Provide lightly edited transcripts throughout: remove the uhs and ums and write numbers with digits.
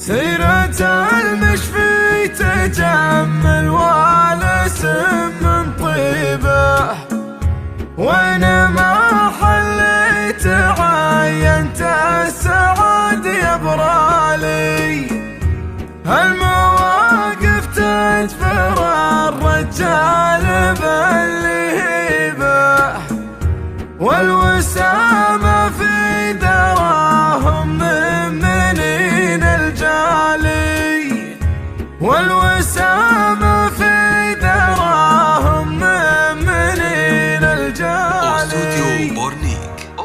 سيرة المشفي تجمل والاسم من طيبه، وانا ما حليت عينت السعد يبرالي. هالمواقف تدفر الرجال بالهيبه، والوسامة في دراهم من منين الجالي، والوسامة في دراهم من منين الجالي.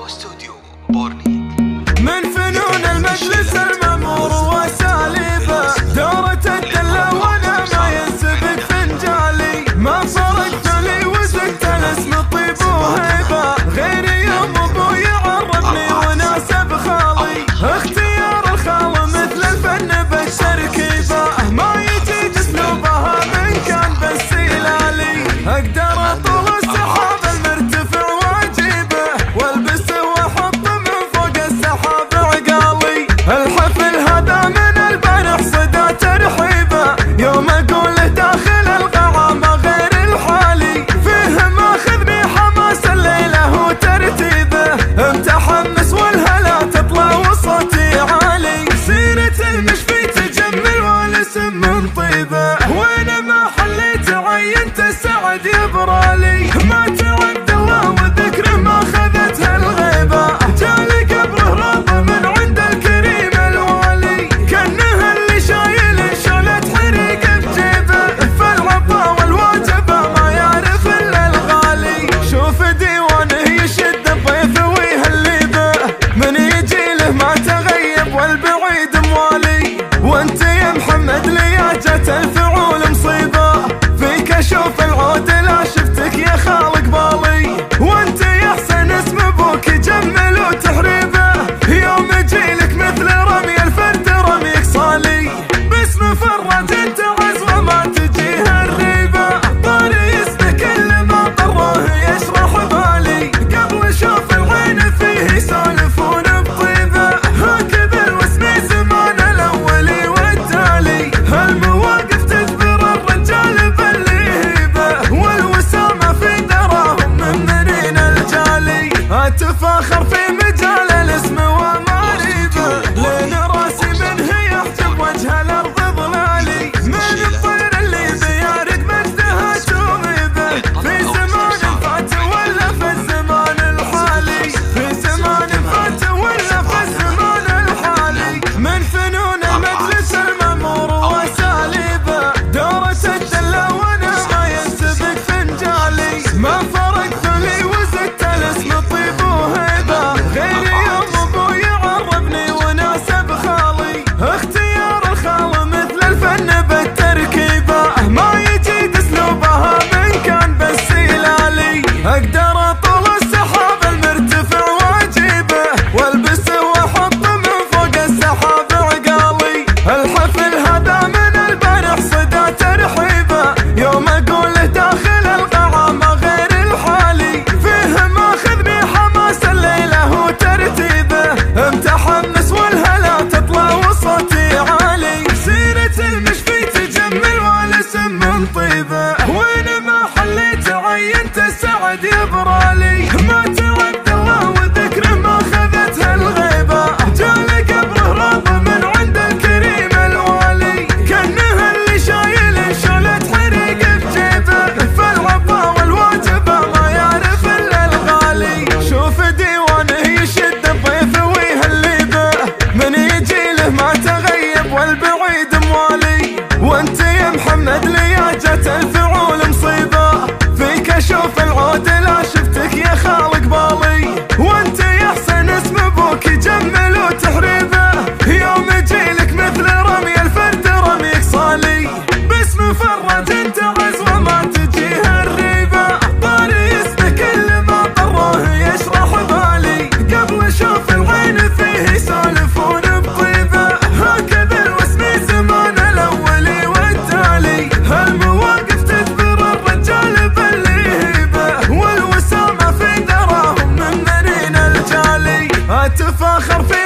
استوديو بورنيك من فنون المجلس المأمور وساليبه، دورة الدلة وانا ما ينسبك فنجالي. ما فرقت لي وزدت الاسم طيب وهيبه، غيري يوم ابوي عرفني وناسب خالي. اختيار الخال مثل الفن بالتركيبه، ما يجي اسلوبها من كان بالسلالي. اقدر اطول السحاب المرتفع واجيبه، والبسه واحط من فوق السحاب عقالي. الحفل هذا من البارح صدى ترحيبه، يوم اقوله داخل القاعه غير الحالي. فيه ماخذني حماس الليله وترتيبه، متحمس والهلا تطلع وصوتي عالي. سيرة المشفي تجمل والاسم من طيبه، وانا ما حليت عينت السعد يبرالي. ما تعب دوا وذكر ما خذتها الغيبه، جالي قبره راض من عند الكريم الوالي. كانه اللي شايل شعلة حريق بجيبه، فالعطا والواجبه ما يعرف الا الغالي. شوف ديوانه يشد الضيف ويهليبه، من يجي له ما تغيب والبعيد موالي. وانت يا محمد لياجة الفعول مصيبه، فيك اشوف العود لا شفتك يا خالق بالي. وانت يا حسن اسم ابوك يجمل وتحريبه، يوم يجيلك مثل رمي الفرد رميك صالي. باسم فرج انت عزوه ما تجيها الريبه، طاري اسمه كل ما طروه يشرح بالي. قبل شوف العين فيه يسولفون بطيبه، هكذا الوسم زمان الاولي والتالي. هالمواقف تجبر الرجال بالهيبه، والوسامه في دراهم من منين الجالي. اتفاخر في مجال الاسم وماريبه، لين راسي منه يحجب وجه الارض ظلالي. من الطير اللي بيارد مجدها توميبه، في زمان فات ولا في الزمان الحالي. في زمان فات ولا في الزمان الحالي. من فنون المجلس المأمور وساليبه، دورة الدلة وانا ما ينسبك فنجالي. ما فرقت لي وزدت الاسم طيب وهيبه، غيري يوم ابوي عرفني وناسب خالي. اختيار الخال مثل الفن بالتركيبه، ما يجي اسلوبها من كان بالسلالي. اقدر اطول السحاب المرتفع واجيبه، والبسه واحط من فوق السحاب عقالي. الحفل هذا من البارح صدى ترحيبه، يوم اقوله داخل القاعه غير الحالي. فيه ماخذني حماس الليله وترتيبه، متحمس والهلا تطلع وصوتي عالي. سيرة المشفي تجمل والاسم من طيبه، وانا ما حليت عينت السعد يبرالي. ما تعب دوا وذكر ما خذتها الغيبه، جالي قبره راض من عند الكريم الوالي. كانه اللي شايل شعلة حريق بجيبه، فالعطا والواجبه ما يعرف الا الغالي. شوف ديوانه يشد الضيف ويهليبه، من يجي له ما تغيب والبعيد موالي. وانت يا محمد لياجة الفعول مصيبه، فيك اشوف العود لا شفتك يا خالق بالي. وانت يا حسن اسم ابوك يجمل وتحريبه، يوم يجيلك مثل رمي الفرد رميك صالي. باسم فرج انت عزوه ما تجيها الريبه، طاري اسمه كل ما طروه يشرح بالي. قبل شوف العين فيه يسولفون بطيبه، هكذا الوسم زمان الاولي والتالي. هالمواقف تجبر الرجال بالهيبه، والوسامه في دراهم من منين الجالي. اتفاخر في